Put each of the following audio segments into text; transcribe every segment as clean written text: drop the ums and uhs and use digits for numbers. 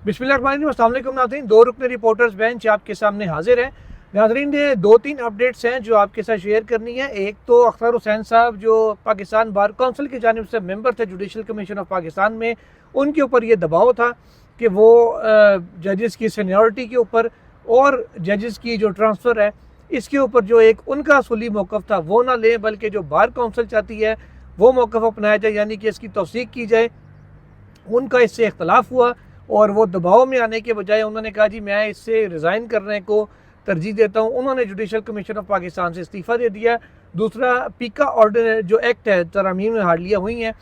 बिस्मिल्लाहिर्रहमानिर्रहीम, अस्सलाम वालेकुम नाज़रीन। दो रुकने रिपोर्टर्स बेंच आपके सामने हाजिर है। नाज़रीन, ये 2-3 अपडेट्स हैं जो आपके साथ शेयर करनी है। एक तो अख्तर हुसैन साहब जो पाकिस्तान बार काउंसिल की जानिब से मेंबर थे जुडिशल कमीशन ऑफ पाकिस्तान में, उनके ऊपर ये दबाव था कि वो जजेस की सीनियरिटी के ऊपर और जजेस की जो ट्रांसफ़र है इसके ऊपर जो एक उनका असूली मौक़िफ़ था वो ना लें, बल्कि जो बार काउंसिल चाहती है वो मौक़िफ़ अपनाया जाए, यानी कि इसकी तौसीक़ की जाए। उनका इससे इख्तलाफ हुआ और वो दबाव में आने के बजाय उन्होंने कहा जी मैं इससे रिज़ाइन करने को तरजीह देता हूँ। उन्होंने जुडिशल कमीशन ऑफ पाकिस्तान से इस्तीफ़ा दे दिया। दूसरा, पीका ऑर्डर जो एक्ट है, तरामीम हालिया हुई हैं,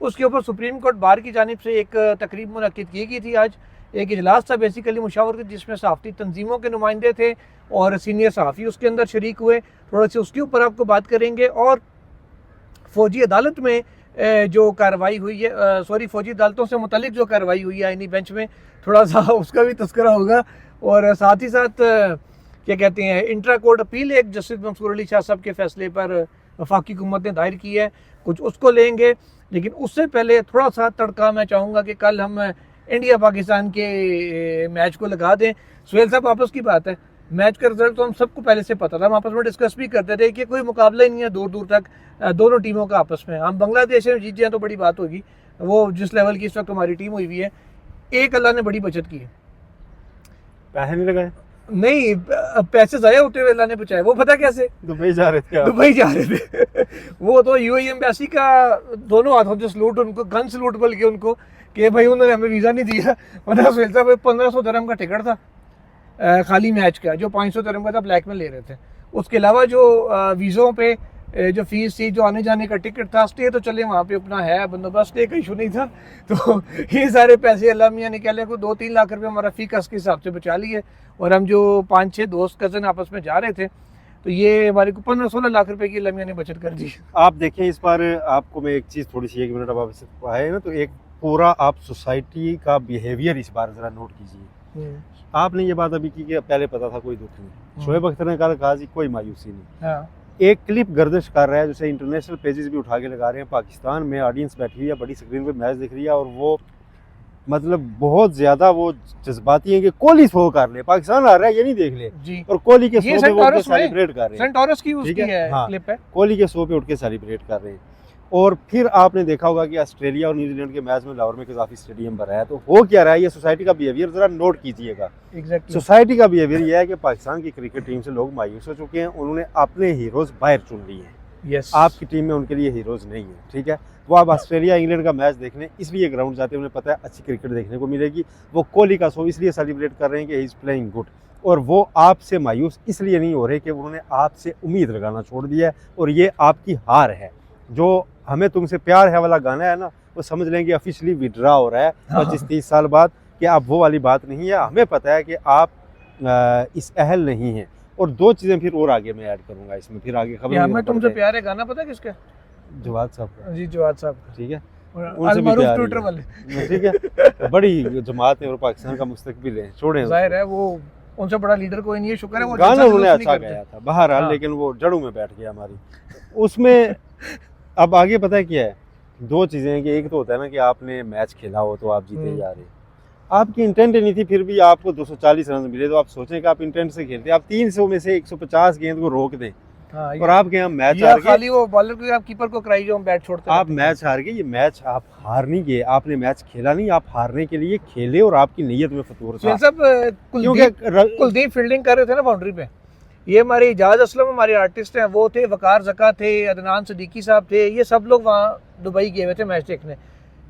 उसके ऊपर सुप्रीम कोर्ट बार की जानिब से एक तकरीब मुनक्किद की गई थी। आज एक इजलास था बेसिकली मुशावरती, जिसमें सहाफ़ती तंजीमों के नुमाइंदे थे और सीनियर सहाफ़ी उसके अंदर शरीक हुए। थोड़ा सा उसके ऊपर आपको बात करेंगे। और फ़ौजी अदालत में जो कार्रवाई हुई है, फ़ौजी अदालतों से मुतल्लिक जो कार्रवाई हुई है आईनी बेंच में, थोड़ा सा उसका भी तस्करा होगा। और साथ ही साथ क्या कहते हैं, इंट्रा कोर्ट अपील एक जस्टिस मंसूर अली शाह साहब के फैसले पर वफाकी हुकूमत ने दायर की है, कुछ उसको लेंगे। लेकिन उससे पहले थोड़ा सा तड़का मैं चाहूँगा कि कल हम इंडिया पाकिस्तान के मैच को लगा दें। सुहेल साहब, आपस की बात है, मैच का रिजल्ट तो हम सबको पहले से पता था, हम आपस में डिस्कस भी करते थे कि कोई मुकाबला ही नहीं है दूर दूर तक दोनों टीमों का आपस में। हम बांग्लादेश में जीत जाए तो बड़ी बात होगी, वो जिस लेवल की इस वक्त हमारी टीम हुई हुई है। एक अल्लाह ने बड़ी बचत की है, पैसे नहीं लगाए, नहीं पैसे ज़ाया होते हुए अल्लाह ने बचाए। वो पता कैसे? दुबई जा रहे थे, दुबई जा रहे थे वो तो यूएई एम्बेसी का दोनों हाथों से सलूट, उनको गन सलूट बल्कि उनको, कि भाई उन्होंने हमें वीज़ा नहीं दिया। वरना सुहेल साहब 1500 दिरहम का टिकट था खाली मैच का, जो 500 दिरहम का था ब्लैक में ले रहे थे। उसके अलावा जो वीज़ों पे जो फीस थी, जो आने जाने का टिकट था, स्टे तो चले वहाँ पे अपना है बंदोबस्त, स्टे का इशू नहीं था। तो ये सारे पैसे अल्लाह मियाँ ने कह लिया को 2-3 लाख रुपये हमारा फ़ी कस के हिसाब से बचा लिए। और हम जो 5-6 दोस्त कज़न आपस में जा रहे थे, तो ये हमारे को 15-16 लाख रुपए की अल्लाह मियाँ ने बचत कर दी। आप देखें इस बार आपको मैं एक चीज़ थोड़ी सी 1 मिनट अब आप आए ना, तो एक पूरा आप सोसाइटी का बिहेवियर इस बार ज़रा नोट कीजिए। आपने ये बात अभी की कि पहले पता था कोई दुख नहीं, शोएब अख्तर ने कहा जी कोई मायूसी नहीं। हाँ। एक क्लिप गर्दिश कर रहा है जिसे इंटरनेशनल पेजेस भी उठा के लगा रहे हैं, पाकिस्तान में ऑडियंस बैठी हुई है, बड़ी स्क्रीन पे मैच दिख रही है, और वो मतलब बहुत ज़्यादा वो जज्बाती है कि कोहली शो कर ले, पाकिस्तान आ रहा है ये नहीं देख ले जी। और कोहली के शो पे उठ के सेलिब्रेट कर रहे हैं, सेंटोरस की उसकी है क्लिप है, कोहली के शो पे उठ के सेलिब्रेट कर रहे हैं। और फिर आपने देखा होगा कि ऑस्ट्रेलिया और न्यूजीलैंड के मैच में लाहौर में काफ़ी स्टेडियम भरा है, तो हो क्या रहा है, ये सोसाइटी का बिहेवियर ज़रा नोट कीजिएगा। सोसाइटी का बिहेवियर ये है कि पाकिस्तान की क्रिकेट टीम से लोग मायूस हो चुके हैं, उन्होंने अपने हीरोज़ बाहर चुन लिए हैं। आपकी टीम में उनके लिए हीरोज़ नहीं है, ठीक है। वो अब ऑस्ट्रेलिया इंग्लैंड का मैच देखने इसलिए ग्राउंड जाते हैं, उन्हें पता है अच्छी क्रिकेट देखने को मिलेगी। वो कोहली का शो इसलिए सेलिब्रेट कर रहे हैं कि ही इज़ प्लेइंग गुड, और वो आपसे मायूस इसलिए नहीं हो रहे कि उन्होंने आपसे उम्मीद लगाना छोड़ दिया है, और ये आपकी हार है। जो हमें तुमसे प्यार है वाला गाना है ना, वो समझ लेंगे ऑफिशियली विड्रा हो रहा है 25-30 साल बाद, कि अब वो वाली बात नहीं है। हमें पता है कि आप इस अहल नहीं हैं। और 2 चीज़ें फिर और आगे मैं ऐड करूंगा इसमें, फिर आगे खबर हमें तुमसे प्यार है गाना पता है किसका? जवाद साहब का जी, जवाद साहब, ठीक है, उनसे भी प्यार ट्विटर वाले, ठीक है। बड़ी जमात है और पाकिस्तान का मुस्तकबिल है, छोड़ें, जाहिर है वो उनसे बड़ा लीडर कोई नहीं है, शुक्र है वो गाना उन्होंने अच्छा गाया था बहरहाल, लेकिन वो जड़ों में बैठ गया हमारी उसमें। अब आगे पता है क्या है, 2 चीज़ें हैं कि एक तो होता है ना कि आपने मैच खेला हो तो आप जीते जा रहे, आपकी इंटेंट नहीं थी, फिर भी आपको 240 रन मिले, तो आप सोचें कि आप इंटेंट से खेलते, आप 300 में से 150 गेंद को रोक दें, और आपके यहाँ मैच हार गए, खाली वो बॉलर को आप कीपर को कराई जो हम बैट छोड़ते, आप मैच हार गए। ये मैच आप हार नहीं गए, आपने मैच खेला नहीं, आप हारने के लिए खेले, और आपकी नीयत में फतूर था। कुलदीप फील्डिंग कर रहे थे ना बाउंड्री पे, ये हमारे इजाज़ असलम हमारे आर्टिस्ट हैं, वो थे, वकार ज़का थे, अदनान सदीकी साहब थे, ये सब लोग वहाँ दुबई गए हुए थे मैच देखने।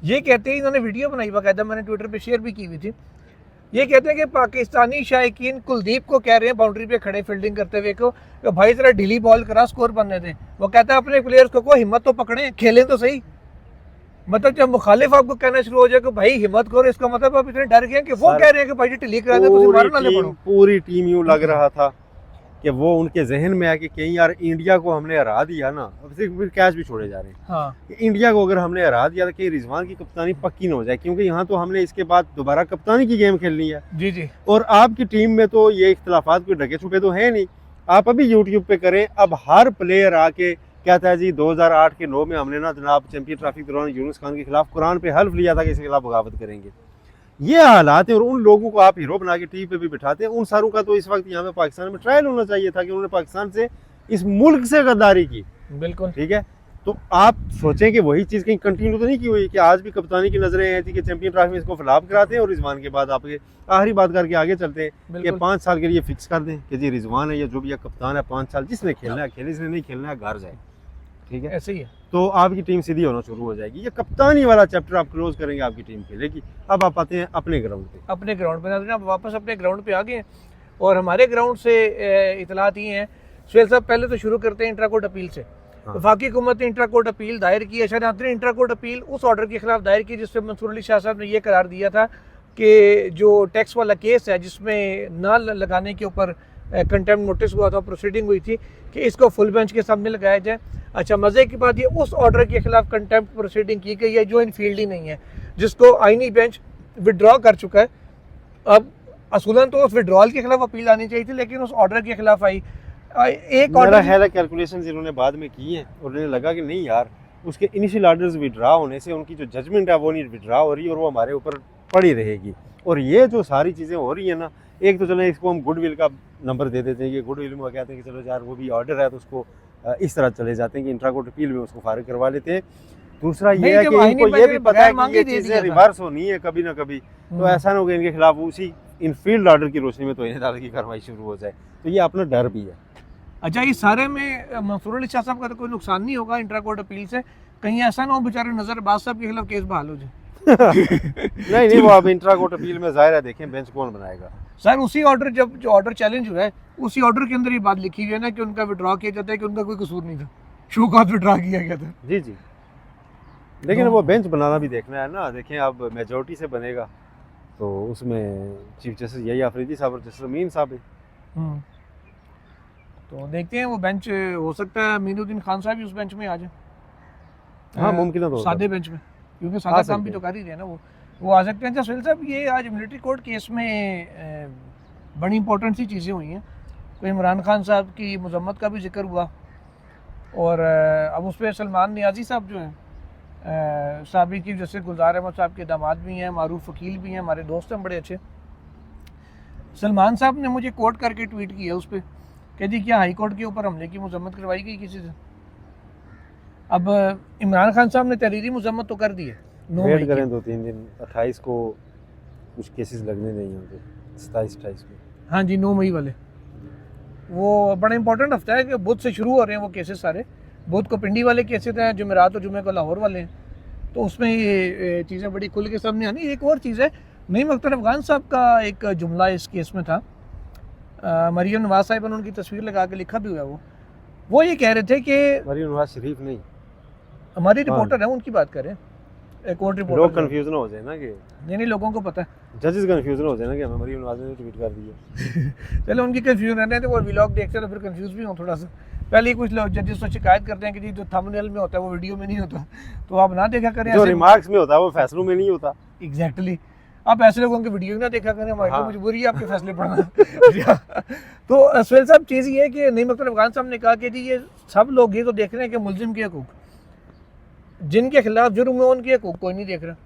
ये कहते हैं, इन्होंने वीडियो बनाई बाकायदा, मैंने ट्विटर पे शेयर भी की हुई थी। ये कहते हैं कि पाकिस्तानी शायकीन कुलदीप को कह रहे हैं बाउंड्री पे खड़े फील्डिंग करते हुए को, भाई ज़रा ढीली बॉल करा, स्कोर बनने दें। वो कहता है अपने प्लेयर्स को हिम्मत तो पकड़ें, खेलें तो सही। मतलब जब मुखालिफ आपको कहना शुरू हो जाए कि भाई हिम्मत करो, इसका मतलब आप इतने डर गए कि वो कह रहे हैं कि भाई ढीली करा दें, पूरी टीम यूँ लग रहा था कि वो उनके जहन में है कि कहीं यार इंडिया को हमने हरा दिया ना, फिर कैच भी छोड़े जा रहे हैं। हाँ। कि इंडिया को अगर हमने हरा दिया तो कहीं रिजवान की कप्तानी पक्की ना हो जाए, क्योंकि यहाँ तो हमने इसके बाद दोबारा कप्तानी की गेम खेलनी है। जी जी। और आपकी टीम में तो ये इख्तलाफात कोई ढके छुपे तो है नहीं, आप अभी यूट्यूब पे करें, अब हर प्लेयर आके कहता है जी 2008 के 9 में हमने ना जनाब चैंपियन ट्रॉफी के दौरान यूनुस खान के खिलाफ कुरान पे हल्फ लिया था कि इसके खिलाफ बगावत करेंगे। ये हालात है, और उन लोगों को आप हीरो बना के टीवी पे भी बिठाते हैं। उन सारों का तो इस वक्त यहाँ पे पाकिस्तान में ट्रायल होना चाहिए था कि उन्होंने पाकिस्तान से, इस मुल्क से गद्दारी की। बिल्कुल ठीक है, तो आप सोचें कि वही चीज़ कहीं कंटिन्यू तो नहीं की हुई कि आज भी कप्तानी की नजरें हैं कि चैंपियन ट्रॉफी में इसको फिलाप कराते हैं और रिजवान के बाद आपके आखिरी बात करके आगे चलते हैं कि 5 साल के लिए फिक्स कर दें कि जी रिजवान है या जो भी कप्तान है 5 साल, जिसने खेलना है खेले, जिसने नहीं खेलना है घर जाए। ठीक है, ऐसे ही है। तो आपकी टीम सीधी होना शुरू हो जाएगी। ये कप्तानी वाला चैप्टर आप क्लोज करेंगे, आपकी टीम खेलेगी। अब आप आते हैं अपने ग्राउंड पे। अपने ग्राउंड पे आप वापस अपने ग्राउंड पे आ गए, और हमारे ग्राउंड से इतलात ही हैं। सुहेल साहब, पहले तो शुरू करते हैं इंट्रा कोर्ट अपील से। हाँ। वफाकी हुकूमत ने इंट्रा कोर्ट अपील दायर की है। शायद ने इंट्रा कोर्ट अपील उस ऑर्डर के खिलाफ दायर की जिसपे मंसूर अली शाह साहब ने यह करार दिया था कि जो टैक्स वाला केस है जिसमें ना लगाने के ऊपर कंटेम्प्ट नोटिस हुआ था, प्रोसीडिंग हुई थी, कि इसको फुल बेंच के सामने लगाया जाए। अच्छा, मज़े की बात ये उस ऑर्डर के खिलाफ कंटेम्प्ट प्रोसीडिंग की गई है जो इन फील्ड ही नहीं है, जिसको आईनी बेंच विड्रॉ कर चुका है। अब असूलन तो उस विड्रॉल के खिलाफ अपील आनी चाहिए थी, लेकिन उस ऑर्डर के खिलाफ आई। एक मेरा ऑर्डर ख्याल है कैलकुलेशन इन्होंने बाद में की है और उन्हें लगा कि नहीं यार, उसके इनिशियल ऑर्डर्स विड्रा होने से उनकी जो जजमेंट है वो नहीं विड्रा हो रही और वो हमारे ऊपर पड़ी रहेगी। और ये जो सारी चीज़ें हो रही है ना, एक तो चलो इसको हम गुडविल का नंबर दे देते हैं कि गुडविल में कहते हैं कि चलो यार वो भी ऑर्डर है तो उसको इस तरह चले जाते हैं कि इंट्रा कोर्ट अपील में उसको फारिग करवा लेते हैं। दूसरा ये है कि इनको ये भी पता है कि ये चीज़ें रिवर्स होनी है कभी ना कभी, तो ऐसा ना हो कि इनके खिलाफ उसी इन फील्ड ऑर्डर की रोशनी में तौहीन अदालत की कार्रवाई शुरू हो जाए। तो ये अपना डर भी है। अच्छा, इस सारे में मंसूर अली शाह साहब का तो कोई नुकसान नहीं होगा इंट्रा कोर्ट अपील से? कहीं ऐसा ना हो बेचारे नजरबाज साहब के खिलाफ केस बहाल हो जाए? नहीं, वो अब इंट्रा कोर्ट अपील में जाहिर है, देखें बेंच कौन बनाएगा। सर, उसी ऑर्डर जब जो ऑर्डर चैलेंज हुआ है उसी ऑर्डर के अंदर ये बात लिखी हुई है ना कि उनका विड्रॉ किया जाता है कि उनका कोई कसूर नहीं था, शोकॉज विड्रॉ किया गया था। जी जी, लेकिन वो बेंच बनाना भी देखना है ना। देखें अब मेजोरिटी से बनेगा तो उसमें चीफ जस्टिस यही आफरीदी साहब और जस्टिस अमीन साहब है। तो देखते हैं वो बेंच, हो सकता है मीनुद्दीन खान साहब भी उस बेंच में आ जाए। हाँ, मुमकिन है, तो सादे बेंच में, क्योंकि सादा काम भी तो कर ही रहे हैं ना, वो आ सकते हैं। अच्छा सुहेल साहब, ये आज मिलिट्री कोर्ट केस में बड़ी इंपॉर्टेंट सी चीज़ें हुई हैं। तो इमरान खान साहब की मजम्मत का भी जिक्र हुआ, और अब उस पर सलमान नियाजी साहब जो हैं साबिक चीफ जस्टिस गुलजार अहमद साहब के दामाद भी हैं, मारूफ वकील भी हैं, हमारे दोस्त हैं बड़े अच्छे। सलमान साहब ने मुझे कोट करके ट्वीट किया उस पर कि जी क्या हाई कोर्ट के ऊपर हमले की मजम्मत करवाई गई किसी से? अब इमरान खान साहब ने तहरीरी मजम्मत तो कर दी है, वेट करें 2-3 दिन, 28 को कुछ केसेस लगने नहीं होंगे, 27-28 में। हाँ जी, 9 मई वाले, वो बड़ा इंपॉर्टेंट हफ्ता है कि बुध से शुरू हो रहे हैं वो केसेस सारे। बुध को पिंडी वाले केसेस हैं, जुमेरात और जुमे को लाहौर वाले हैं, तो उसमें ये चीज़ें बड़ी खुल के सामने आनी। एक और चीज़ है, नईम अख्तर अफगान साहब का एक जुमला इस केस में था, मरियम नवाज साहिबा ने उनकी तस्वीर लगा के लिखा भी हुआ है। वो ये कह रहे थे कि मरियम नवाज शरीफ नहीं, हमारी रिपोर्टर है, उनकी बात करें, एक और रिपोर्टर। लोग कंफ्यूज ना हो जाए ना कि नहीं, लोगों को पता है, जजेस कंफ्यूज ना हो जाए ना कि हमें मरियम नवाज ने ट्वीट कर दिया। चलो उनकी कंफ्यूज रहने हैं, तो वो व्लॉग देखते हैं तो फिर कंफ्यूज भी हो थोड़ा सा। पहले ही कुछ लोग जजेस से शिकायत करते हैं कि जी जो थंबनेल में होता है वो वीडियो में नहीं होता, तो आप ना देखा करें। जो रिमार्क्स में होता है वो फैसलों में नहीं होता। एग्जैक्टली, आप ऐसे लोगों की वीडियो ना देखा करें, हमारी तो मजबूरी है आपके फैसले पढ़ना। तो सुहेल साहब, चीज़ ये है कि नईम अख्तर अफगान साहब ने कहा कि जी ये सब लोग ये तो देख रहे हैं कि मुलजिम के हकूक, जिनके खिलाफ जुर्म है उनके हकूक कोई नहीं देख रहा।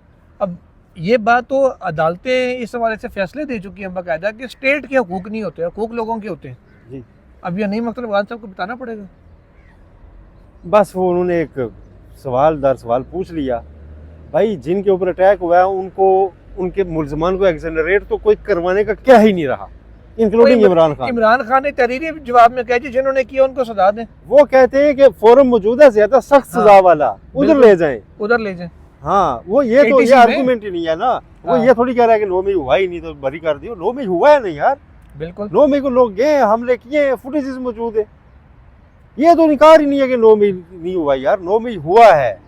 अब ये बात तो अदालतें इस हवाले से फैसले दे चुकी हैं बाकायदा कि स्टेट के हकूक नहीं होते, हकूक लोगों के होते हैं जी। अब ये नईम अख्तर अफगान साहब को बताना पड़ेगा। बस वो उन्होंने एक सवाल दर सवाल पूछ लिया, भाई जिनके ऊपर अटैक हुआ है उनको, उनके मुल्ज़मान को एक्सेलरेट तो कोई करवाने का क्या ही नहीं रहा, इंक्लूडिंग इमरान खान। इमरान खान ने तहरीरी जवाब में कहा जिन्होंने किया उनको सजा दें। वो कहते हैं कि फोरम मौजूद है ज्यादा सख्त सजा वाला, उधर ले जाएं, उधर ले जाएं। हाँ, वो ये तो ये आर्गुमेंट ही नहीं है ना। वो ये थोड़ी कह रहा है कि 9 मई हुआ ही नहीं तो बरी कर दियो। 9 मई हुआ है नहीं यार, बिल्कुल 9 मई को लोग गए, हमले किए, फुटेजेस मौजूद है। ये तो इनकार ही नहीं है कि 9 मई नहीं हुआ यार, 9 मई हुआ है,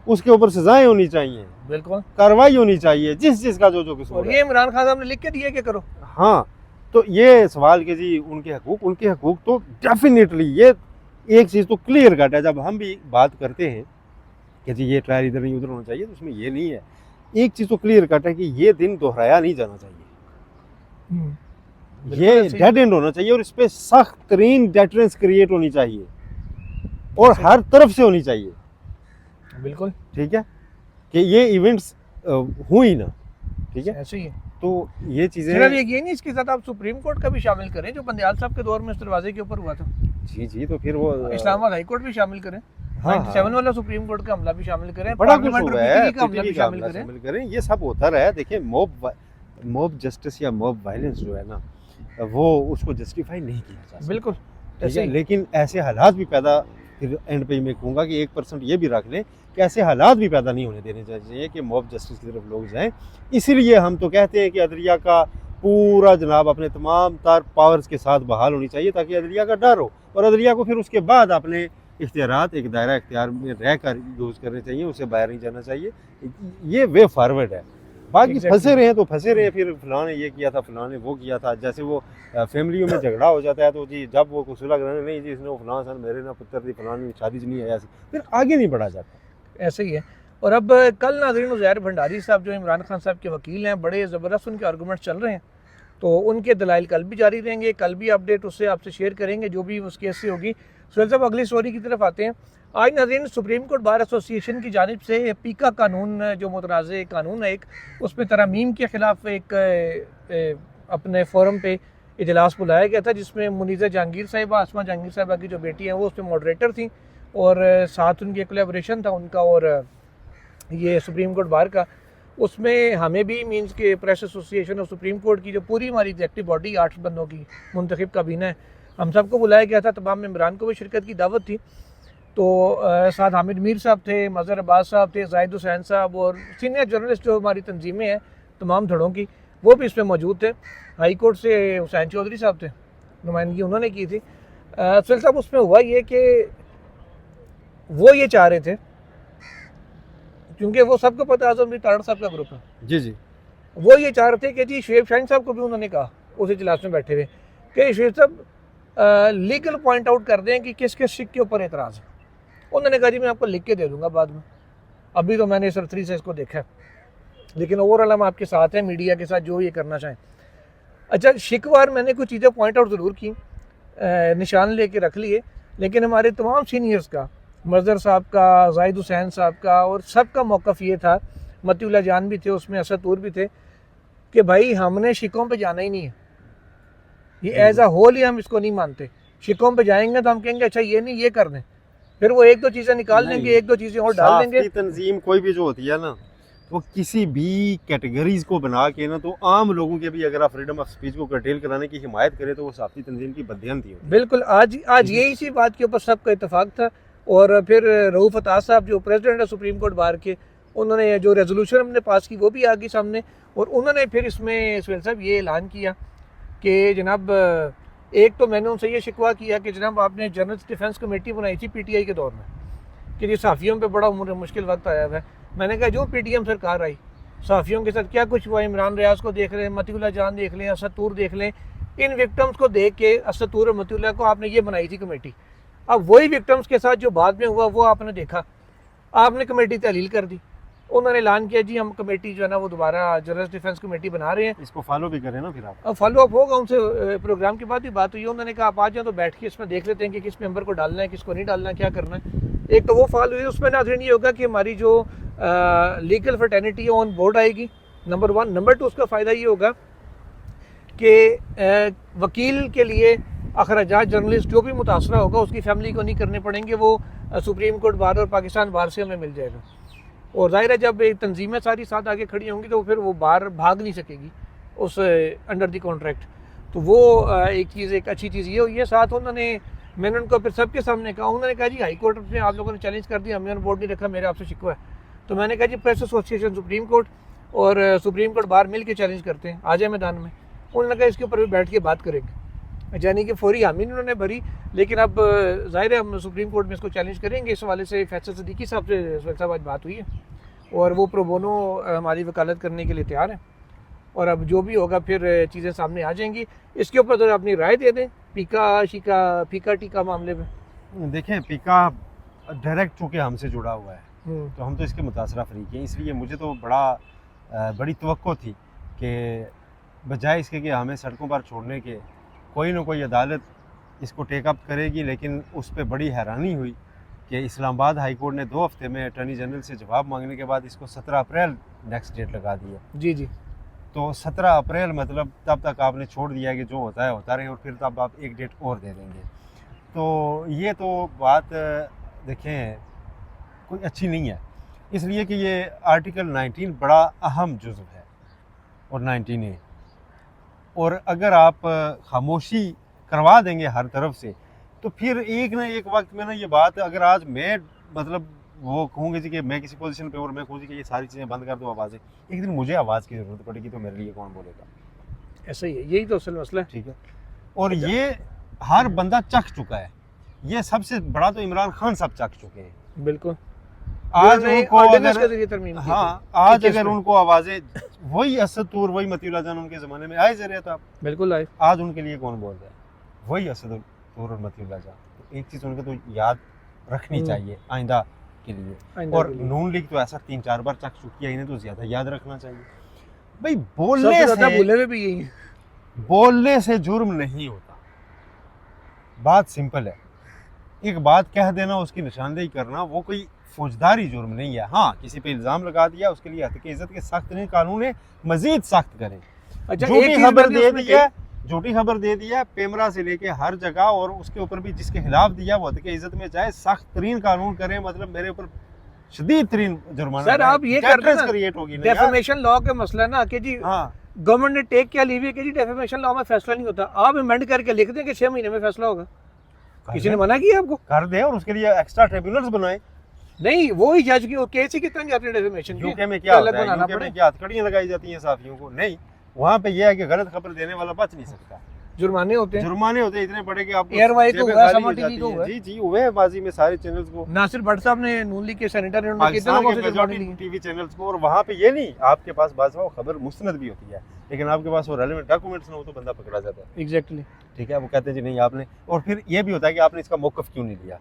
उसके ऊपर सजाएं होनी चाहिए, बिल्कुल कार्रवाई होनी चाहिए जिस का जो कसूर है। ये इमरान खान साहब ने लिख के दिया कि करो। हाँ, तो ये सवाल के जी उनके हकूक तो डेफिनेटली ये एक चीज़ तो क्लियर कट है। जब हम भी बात करते हैं कि जी ये ट्रायल इधर नहीं उधर होना चाहिए, तो उसमें ये नहीं है, एक चीज़ तो क्लियर कट है कि ये दिन दोहराया नहीं जाना चाहिए, ये डेड एंड होना चाहिए और इस पर सख्त तरीन डेटरेंस क्रिएट होनी चाहिए और हर तरफ से होनी चाहिए। बिल्कुल ठीक है कि ये इवेंट्स हुई ना, ठीक है, ऐसे ही है। तो ये चीज़ें सिर्फ ये नहीं, इसके साथ आप सुप्रीम कोर्ट का भी शामिल करें, जो बंदयाल साहब के दौर में इस दरवाजे के ऊपर हुआ था। जी तो फिर वो इस्लामाबाद हाई कोर्ट भी शामिल करें, हाँ 97 वाला सुप्रीम कोर्ट का हमला भी शामिल करें, बड़ा कुछ पार्लियामेंट हुआ है, का हमला भी शामिल करें। शामिल करें, ये सब होता रहा है। देखिए मॉब जस्टिस या मॉब वायलेंस जो है ना, वो उसको जस्टिफाई नहीं किया जा सकता, बिल्कुल ठीक ऐसे है, ही। लेकिन ऐसे हालात भी पैदा, फिर एंड पे मैं कहूँगा कि 1% ये भी रख लें कि ऐसे हालात भी पैदा नहीं होने देने चाहिए कि मॉब जस्टिस की तरफ लोग जाएं। इसीलिए हम तो कहते हैं कि अदलिया का पूरा जनाब अपने तमाम तार पावर्स के साथ बहाल होनी चाहिए, ताकि अदलिया का डर हो, और अदलिया को फिर उसके बाद अपने इख्तियारात एक दायरा इख्तियार में रह कर यूज़ करने चाहिए, उसे बाहर नहीं जाना चाहिए। ये वे फॉरवर्ड है। बाकी Exactly. फंसे रहे तो फंसे रहे, फिर फलां ने ये किया था, फलां ने वो किया था। जैसे वो फैमिलियों में झगड़ा हो जाता है तो जी जब वो सुलह कराने, नहीं जी इसने वो फलां सन मेरे ना पुत्र थी, फलां ने शादी नहीं है, ऐसी फिर आगे नहीं बढ़ा जाता। ऐसे ही है। और अब कल नाज़रीन उज़ैर भंडारी साहब जो इमरान खान साहब के वकील हैं, बड़े ज़बरदस्त उनके आर्गूमेंट चल रहे हैं, तो उनके दलाइल कल भी जारी रहेंगे, कल भी अपडेट उससे आपसे शेयर करेंगे जो भी उस केस से होगी। सुहेल साहब अगली स्टोरी की तरफ आते हैं। आज नाज़रीन सुप्रीम कोर्ट बार एसोसिएशन की जानिब से पीका कानून, जो मुतनाज़ कानून है एक, उसमें तरमीम के ख़िलाफ़ एक अपने फोरम पे इजलास बुलाया गया था, जिसमें मुनीज़ा जहांगीर साहिबा, आसमा जहांगीर साहिबा की जो बेटी हैं वो उसमें मॉडरेटर थी, और साथ उनकी कोलैबोरेशन था उनका और ये सुप्रीम कोर्ट बार का। उसमें हमें भी मींस के प्रेस एसोसिएशन और सुप्रीम कोर्ट की जो पूरी हमारी एग्जेक्टिव बॉडी 8 बंदों की मुंतखब काबीना है, हम सबको बुलाया गया था, तमाम मेम्बरान को भी शिरकत की दावत थी। तो साथ हामिद मीर साहब थे, मज़हर अब्बास साहब थे, जाहिद हुसैन साहब और सीनियर जर्नलिस्ट जो हमारी तंजीमें हैं तमाम धड़ों की, वो भी इसमें मौजूद थे। हाई कोर्ट से हुसैन चौधरी साहब थे, नुमाइंदगी उन्होंने की थी। सुहेल साहब उसमें हुआ ये कि वो ये चाह रहे थे, क्योंकि वो सबको पता है आजम तारड़ साहब का ग्रुप है, जी वो ये चाह रहे थे कि जी शुएब शाहीन साहब को भी उन्होंने कहा उस इजलास में बैठे हुए कि शुएब साहब लीगल पॉइंट आउट कर दें कि किस किस शिक के ऊपर एतराज़ है। उन्होंने कहा जी मैं आपको लिख के दे दूंगा बाद में, अभी तो मैंने सरसरी से इसको देखा है, लेकिन ओवरऑल हम आपके साथ हैं, मीडिया के साथ जो ये करना चाहें। अच्छा, शिकवार मैंने कुछ चीज़ें पॉइंट आउट ज़रूर की, निशान लेके रख लिए, लेकिन हमारे तमाम सीनियर्स का, मज़हर साहब का, जाहिद हुसैन साहब का, और सब का मौक़िफ़ ये था, मतीउल्लाह जान भी थे उसमें, असद तूर भी थे, कि भाई हमने शिकों पे जाना ही नहीं है, ये एज अ होल ही हम इसको नहीं मानते। शिकों पे जाएंगे तो हम कहेंगे अच्छा ये नहीं ये कर दें, फिर वो एक दो चीज़ें निकाल देंगे, एक दो चीज़ें और डाल देंगे। तंजीम कोई भी जो होती है ना, वो किसी भी कैटेगरीज को बना के ना, तो आम लोगों के भी अगर आप फ्रीडम ऑफ स्पीच को कर्टेल कराने की हिमायत करें तो वो साफ़ी तंजीम की बददियानती होती है। बिल्कुल, आज यही इसी बात के ऊपर सबका इत्तेफाक था। और फिर रऊफ अताश साहब जो प्रेसिडेंट है सुप्रीम कोर्ट बार के, उन्होंने जो रेजोल्यूशन हमने पास की वो भी आ गई सामने, और उन्होंने फिर इसमें सुहेल साहब ये ऐलान किया कि जनाब, एक तो मैंने उनसे ये शिकवा किया कि जनाब आपने जर्नलिस्ट डिफेंस कमेटी बनाई थी पीटीआई के दौर में, कि जी सहाफ़ियों पे बड़ा मुश्किल वक्त आया है। मैंने कहा जो पीटीएम सरकार आई, सहाफ़ियों के साथ क्या कुछ हुआ, इमरान रियाज को देख लें, मतीउल्लाह जान देख लें, असद तूर देख लें, इन विक्टम्स को देख के असद तूर और मतीउल्लाह को आपने ये बनाई थी कमेटी। अब वही विक्टम्स के साथ जो बाद में हुआ वो आपने देखा, आपने कमेटी तहलील कर दी, उन्होंने ऐलान किया जी हम कमेटी जो है ना वो दोबारा जर्नलिस्ट डिफेंस कमेटी बना रहे हैं। इसको फॉलो भी करें ना फिर आप। अब फॉलो अप होगा, उनसे प्रोग्राम के बाद भी बात हुई, उन्होंने कहा आप आ जाए तो बैठ के इसमें देख लेते हैं कि किस मेंबर को डालना है, किसको नहीं डालना है, क्या करना है। एक तो वो फॉलो हुई, उसमें नाज़रीन ये होगा कि हमारी जो लीगल फर्टेनिटी है ऑन बोर्ड आएगी, नंबर 1। नंबर 2 उसका फ़ायदा ये होगा कि वकील के लिए अखराजात जर्नलिस्ट जो भी मुतासरा होगा उसकी फैमिली को नहीं करने पड़ेंगे, वो सुप्रीम कोर्ट बार और पाकिस्तान बार से हमें मिल जाएगा। और जाहिर है जब एक तंजीमें सारी साथ आगे खड़ी होंगी तो फिर वो बार भाग नहीं सकेगी उस अंडर द कॉन्ट्रैक्ट। तो वो एक चीज़, एक अच्छी चीज़ ये हुई है। साथ उन्होंने, मैंने उनको फिर सबके सामने कहा, उन्होंने कहा जी हाई कोर्ट में आप लोगों ने चैलेंज कर दिया, हमने बोर्ड नहीं रखा, मेरे आपसे शिकवा है। तो मैंने कहा जी प्रेस एसोसिएशन सुप्रीम कोर्ट और सुप्रीम कोर्ट बार मिल के चैलेंज करते हैं, आ जाए मैदान में। उन्होंने कहा इसके ऊपर भी बैठ के बात करेंगे, यानी कि फौरी हामी उन्होंने भरी। लेकिन अब जाहिर है हम सुप्रीम कोर्ट में इसको चैलेंज करेंगे। इस हवाले से फैसल सिद्दीकी साहब से सुहेल साहब आज बात हुई है और वो प्रो बोनो हमारी वकालत करने के लिए तैयार है, और अब जो भी होगा फिर चीज़ें सामने आ जाएंगी। इसके ऊपर ज़रा अपनी राय दे दें फीका टीका मामले में। देखें, पीका डायरेक्ट चूँकि हमसे जुड़ा हुआ है तो हम तो इसके मुतासरा फरीक हैं, इसलिए मुझे तो बड़ी तवक्को थी कि बजाय इसके कि हमें सड़कों पर छोड़ने के कोई ना कोई अदालत इसको टेकअप करेगी। लेकिन उस पर बड़ी हैरानी हुई कि इस्लामाबाद हाई कोर्ट ने 2 हफ्ते में अटॉर्नी जनरल से जवाब मांगने के बाद इसको 17 अप्रैल नेक्स्ट डेट लगा दिया। जी। तो 17 अप्रैल मतलब तब तक आपने छोड़ दिया कि जो होता है होता रहे, और फिर तब आप एक डेट और दे देंगे। तो ये तो बात देखें कोई अच्छी नहीं है, इसलिए कि ये आर्टिकल 19 बड़ा अहम जुज़्व है और 19A, और अगर आप खामोशी करवा देंगे हर तरफ से तो फिर एक ना एक वक्त में ना ये बात, अगर आज मैं मतलब वो कहूँगी जी कि मैं किसी पोजीशन पे और मैं कहूँ कि ये सारी चीज़ें बंद कर दो आवाज़ें, एक दिन मुझे आवाज़ की ज़रूरत पड़ेगी तो मेरे लिए कौन बोलेगा? ऐसा ही है, यही तो असल मसला है। ठीक है, और ये हर बंदा चख चुका है, ये सबसे बड़ा तो इमरान खान साहब चख चुके हैं। बिल्कुल, आज उनको अगर हाँ आज अगर उनको आवाज़ें वही असद तूर वही मतीउल्लाह जान उनके ज़माने में आए ज़रिए था, बिल्कुल आए, आज उनके लिए कौन बोल रहा है? वही असद तूर और मतीउल्लाह जान। तो एक चीज़ उनको तो याद रखनी चाहिए आइंदा के लिए, और नून लीग तो ऐसा 3-4 बार चख चुकी है, इन्हें तो ज़्यादा याद रखना चाहिए भाई। बोलने से जुर्म नहीं होता, बात सिंपल है। एक बात कह देना, उसकी निशानदेही करना, वो कोई फौजदारी जुर्म नहीं है। हाँ, किसी पे इल्ज़ाम लगा दिया, उसके लिए हद की इज्जत के सख्त नहीं, कानून है मजीद सख्त करें। अच्छा, झूठी खबर दे दिया पेमरा से लेके हर जगह, और उसके ऊपर भी जिसके खिलाफ दिया वो हद की इज्जत में जाए, सख्त तरीन कानून करें, मतलब मेरे ऊपर शदीद तरीन जुर्माना। सर आप ये क्रिएट होगी डेफेमेशन लॉ का मसला ना कि जी हाँ गवर्नमेंट ने टेक क्या ली हुई है कि जी डेफेमेशन लॉ में फैसला नहीं होता, आप अमेंड करके लिख दें कि 6 महीने में फैसला होगा। किसी ने मना किया आपको? कर दे, और उसके लिए एक्स्ट्रा ट्रिब्यूनल्स बनाए। नहीं, वो ही जज की केस ही कितना जाते हैं डेफेमेशन की। यूके में क्या होता है? यूके में क्या हथकड़ियां लगाई जाती हैं साफियों को? नहीं, वहाँ पे ये है कि गलत खबर देने वाला बच नहीं सकता। जुर्माने होते हैं इतने बड़े कि आपको एयरवाई को हुआ, समा टीवी को हुआ। जी हुए हैं माजी में सारे चैनल्स को। नासिर भट्ट साहब ने नून लीग के सेनेटर ने उन्होंने कितने लोगों से जुर्माने लिए टीवी चैनल्स को, और वहाँ पे ये नहीं, आपके पास बाज़ वो खबर मुस्तनद भी होती है, लेकिन आपके पास वो रेलेवेंट डॉक्यूमेंट्स ना हो तो बंदा पकड़ा जाता है। एग्जैक्टली, ठीक है, वो कहते हैं जी नहीं आपने, और फिर ये भी होता है कि आपने इसका मौक़िफ़ क्यों नहीं लिया।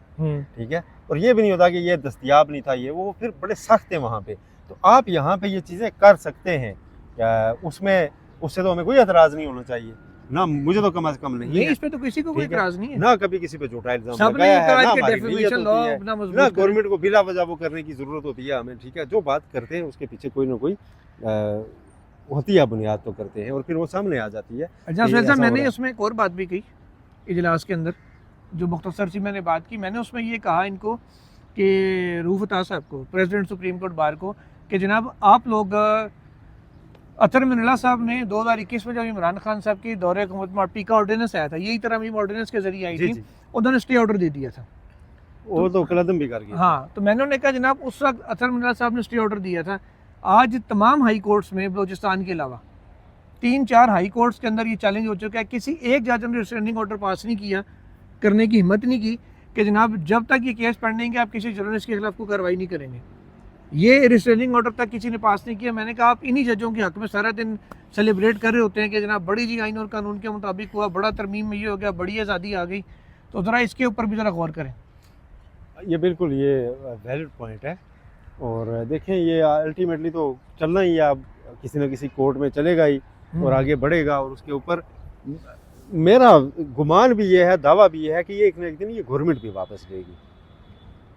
ठीक है, और ये भी नहीं होता कि ये दस्तयाब नहीं था, ये वो फिर बड़े सख्त है वहाँ पे। तो आप यहाँ पे ये चीज़ें कर सकते हैं, उसमें उससे तो हमें कोई एतराज़ नहीं होना चाहिए ना, मुझे तो कम से कम नहीं है। इस पे तो किसी को कोई एतराज नहीं है ना, कभी किसी पे झूठा इल्जाम लगाया है, ना डेफेमेशन लॉ अपना मजबूत, ना गवर्नमेंट को बिला वजह वो करने की जरूरत होती है हमें। ठीक है, जो बात करते हैं उसके पीछे कोई ना कोई होती है बुनियाद, तो करते हैं और फिर वो सामने आ जाती है। अच्छा सर, मैंने उसमें एक और बात भी कही इजलास के अंदर, जो मुख्तसर सी मैंने बात की, मैंने उसमें ये कहा इनको कि रूफ अता साहब को, प्रेसिडेंट सुप्रीम कोर्ट बार को, कि जनाब आप लोग अतर मिनला साहब ने 2021 में जब इमरान खान साहब की दौरे हुकूमत में पीका ऑर्डिनेंस आया था, यही तरह ऑर्डिनेंस के जरिए आई थी, उन्होंने स्टे ऑर्डर दे दिया था, वो तो कलदम भी कर गया। हाँ, तो मैंने उन्हें कहा जनाब उस वक्त अतर मिनला साहब ने स्टे ऑर्डर दिया था। आज तमाम हाई कोर्ट्स में बलूचिस्तान के अलावा 3-4 हाई कोर्ट्स के अंदर ये चैलेंज हो चुका है, किसी एक जज ने रिस्ट्रेनिंग ऑर्डर पास नहीं किया, करने की हिम्मत नहीं की कि जनाब जब तक ये केस पेंडिंग है आप किसी जर्नलिस्ट के खिलाफ कोई कार्रवाई नहीं करेंगे। ये रिस्ट्रेनिंग ऑर्डर तक किसी ने पास नहीं किया। मैंने कहा आप इन्हीं जजों के हक में सारा दिन सेलिब्रेट कर रहे होते हैं कि जनाब बड़ी जी आइन और कानून के मुताबिक हुआ, बड़ा तरमीम में ये हो गया, बड़ी आज़ादी आ गई, तो ज़रा इसके ऊपर भी ज़रा गौर करें। ये बिल्कुल ये वैलिड पॉइंट है, और देखें ये अल्टीमेटली तो चलना ही है, अब किसी न किसी कोर्ट में चलेगा ही और आगे बढ़ेगा, और उसके ऊपर मेरा गुमान भी ये है, दावा भी ये है कि ये एक न एक दिन ये गवर्नमेंट भी वापस लेगी,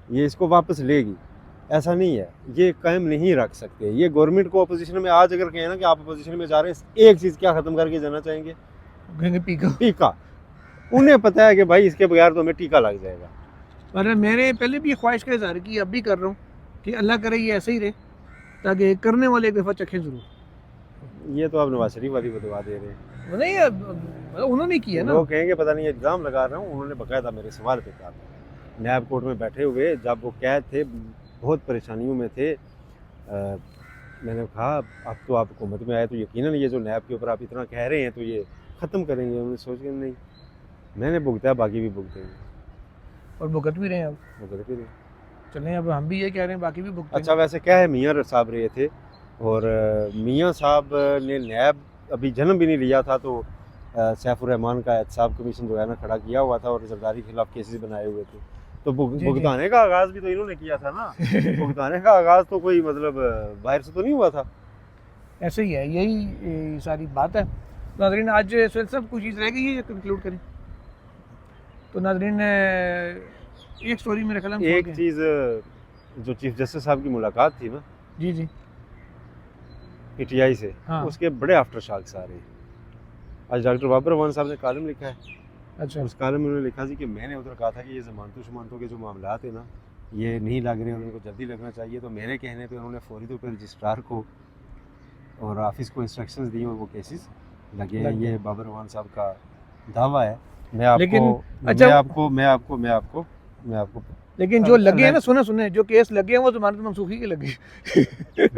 ये इसको वापस लेगी। ऐसा नहीं है, ये कायम नहीं रख सकते। ये गवर्नमेंट को अपोजिशन में आज अगर कहें ना कि आप अपोजिशन में जा रहे हैं, एक चीज़ क्या ख़त्म करके जाना चाहेंगे? टीका। उन्हें पता है कि भाई इसके बगैर तो हमें टीका लग जाएगा। और मेरे पहले भी ख्वाहिश का इज़हार की, अब भी कर रहा हूँ कि अल्लाह करे ये ऐसे ही रहे, ताकि करने वाले एक दफ़ा चखें ज़रूर। ये तो आप नवाज शरीफ वाली बदवा दे रहे हैं। नहीं, उन्होंने किया ना। लोग कहेंगे पता नहीं इल्ज़ाम लगा रहा हूँ, उन्होंने बाकायदा मेरे सवाल पे कहा था। नैब कोर्ट में बैठे हुए जब वो कैद थे, बहुत परेशानियों में थे, मैंने कहा अब तो आप हुकूमत में आए तो यकीनन ये जो नैब के ऊपर आप इतना कह रहे हैं तो ये ख़त्म करेंगे। उन्होंने सोच के नहीं, मैंने भुगता, बाकी भी भुगतेंगे, और भुगत भी रहे हैं, अब भुगत भी रहे। चलें, अब हम भी ये कह रहे हैं, बाकी भी भुगतेंगे। अच्छा, वैसे क्या है, मियाँ साहब रहे थे, और मियाँ साहब ने नैब अभी जन्म भी नहीं लिया था, तो सैफुर रहमान का एहतसाब कमीशन जो है ना खड़ा किया हुआ था, और जरदारी के खिलाफ केसेस बनाए हुए थे, तो भुगताने का आगाज़ भी तो इन्होंने किया था ना। भुगताने का आगाज़ तो कोई मतलब बाहर से तो नहीं हुआ था। ऐसे ही है, यही सारी बात है। नाज़रीन, आज सब कुछ चीज़ रह गई है, कंक्लूड करें तो नाज़रीन एक स्टोरी मेरे ख्याल में एक चीज़ जो चीफ जस्टिस साहब की मुलाकात थी ना, जी PTI से, हाँ। उसके बड़े आफ्टर शॉक्स आ रहे हैं। आज डॉक्टर बाबर रहमान साहब ने कॉलम लिखा है, अच्छा। उस कॉलम में उन्होंने लिखा थी कि मैंने उधर कहा था कि ये ज़मानतों के जो मामलात है ना, ये नहीं लग रहे हैं, उनको जल्दी लगना चाहिए। तो मेरे कहने पे उन्होंने फौरी तौर पर रजिस्ट्रार को और ऑफिस को इंस्ट्रक्शंस दी और वो केसेस लगे हैं। ये बाबर रहमान साहब का दावा है। मैं आपको लेकिन जो लगे हैं ना, सुने जो केस लगे हैं वो ज़मानत मनसूखी के लगे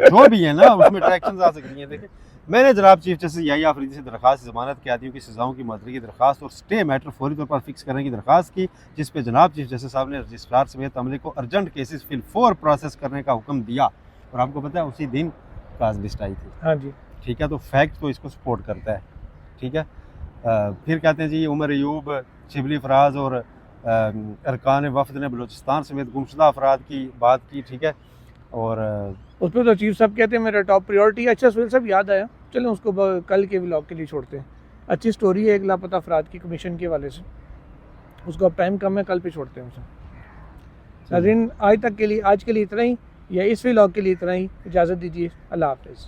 जो भी है ना उसमें ट्रैक्शंस आ सकती हैं। देखिए, मैंने जनाब चीफ जस्टिस याहिया अफरीदी से दरखास्त ज़मानत के आदियों की सज़ाओं की मुअत्तली की दरखास्त और स्टे मैटर फौरी तौर पर फिक्स करने की दरखास्त की, जिस पे जनाब चीफ जस्टिस साहब ने रजिस्ट्रार समेत अमले को अर्जेंट केसेस फिल 4 प्रोसेस करने का हुक्म दिया। और आपको पता है उसी दिन काज लिस्ट आई थी। हाँ जी, ठीक है, तो फैक्ट तो इसको सपोर्ट करता है। ठीक है, फिर कहते हैं जी उमर अयूब, शिबली फराज और अरकान वफद ने बलूचिस्तान समेत गुमशुदा अफराद की बात की। ठीक है, और उस पर तो चीफ साहब कहते हैं मेरा टॉप प्रायोरिटी। अच्छा सुहेल साहब, याद आया, चलें उसको कल के व्लॉग के लिए छोड़ते हैं। अच्छी स्टोरी है एक लापता अफराद की कमीशन के हवाले से, उसका टाइम कम है, कल पे छोड़ते हैं उसे। नाज़रीन, आज के लिए इतना ही, या इस व्लॉग के लिए इतना ही। इजाज़त दीजिए, अल्लाह हाफ़िज़।